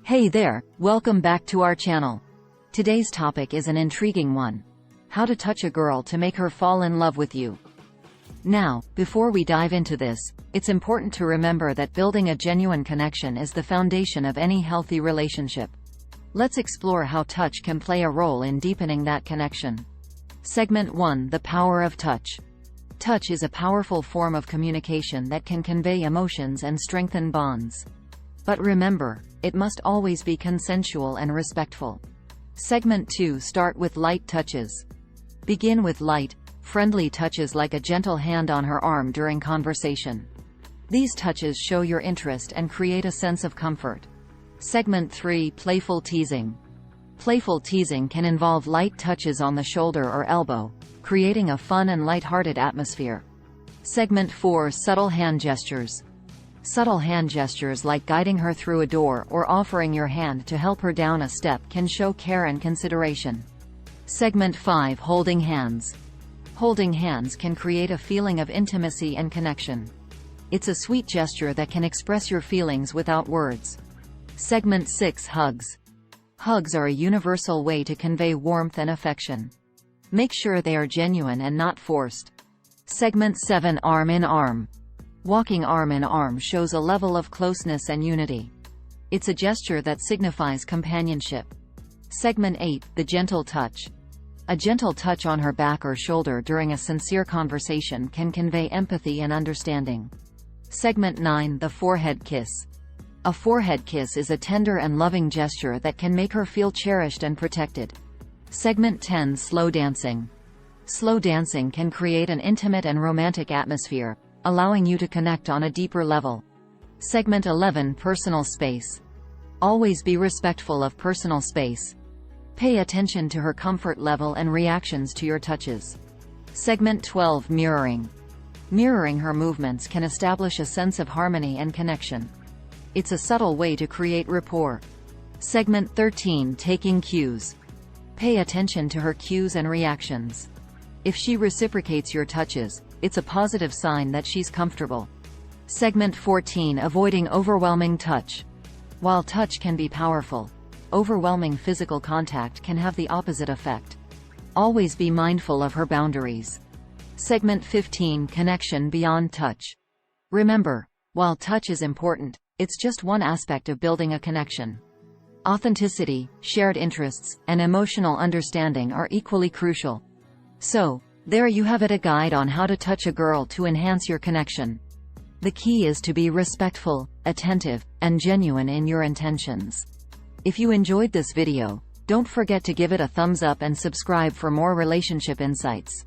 Hey there, welcome back to our channel. Today's topic is an intriguing one. How to touch a girl to make her fall in love with you. Now, before we dive into this, it's important to remember that building a genuine connection is the foundation of any healthy relationship. Let's explore how touch can play a role in deepening that connection. Segment 1: The Power of Touch. Touch is a powerful form of communication that can convey emotions and strengthen bonds. But remember, it must always be consensual and respectful. Segment 2: Start with light touches. Begin with light, friendly touches like a gentle hand on her arm during conversation. These touches show your interest and create a sense of comfort. Segment 3: Playful teasing. Playful teasing can involve light touches on the shoulder or elbow, creating a fun and light-hearted atmosphere. Segment 4: Subtle hand gestures. Subtle hand gestures like guiding her through a door or offering your hand to help her down a step can show care and consideration. Segment 5: Holding hands. Holding hands can create a feeling of intimacy and connection. It's a sweet gesture that can express your feelings without words. Segment 6: Hugs. Hugs are a universal way to convey warmth and affection. Make sure they are genuine and not forced. Segment 7: Arm in arm. Walking arm in arm shows a level of closeness and unity. It's a gesture that signifies companionship. Segment 8: The gentle touch. A gentle touch on her back or shoulder during a sincere conversation can convey empathy and understanding. Segment 9: The forehead kiss. A forehead kiss is a tender and loving gesture that can make her feel cherished and protected. Segment 10: Slow dancing. Slow dancing can create an intimate and romantic atmosphere, allowing you to connect on a deeper level. Segment 11: Personal space. Always be respectful of personal space. Pay attention to her comfort level and reactions to your touches. Segment 12: Mirroring. Mirroring her movements can establish a sense of harmony and connection. It's a subtle way to create rapport. Segment 13: Taking cues. Pay attention to her cues and reactions. If she reciprocates your touches, it's a positive sign that she's comfortable. Segment 14: Avoiding overwhelming touch. While touch can be powerful, overwhelming physical contact can have the opposite effect. Always be mindful of her boundaries. Segment 15: Connection beyond touch. Remember, while touch is important, it's just one aspect of building a connection. Authenticity, shared interests, and emotional understanding are equally crucial. So, there you have it, a guide on how to touch a girl to enhance your connection. The key is to be respectful, attentive, and genuine in your intentions. If you enjoyed this video, don't forget to give it a thumbs up and subscribe for more relationship insights.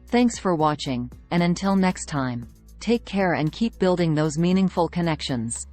Thanks for watching, and until next time, take care and keep building those meaningful connections.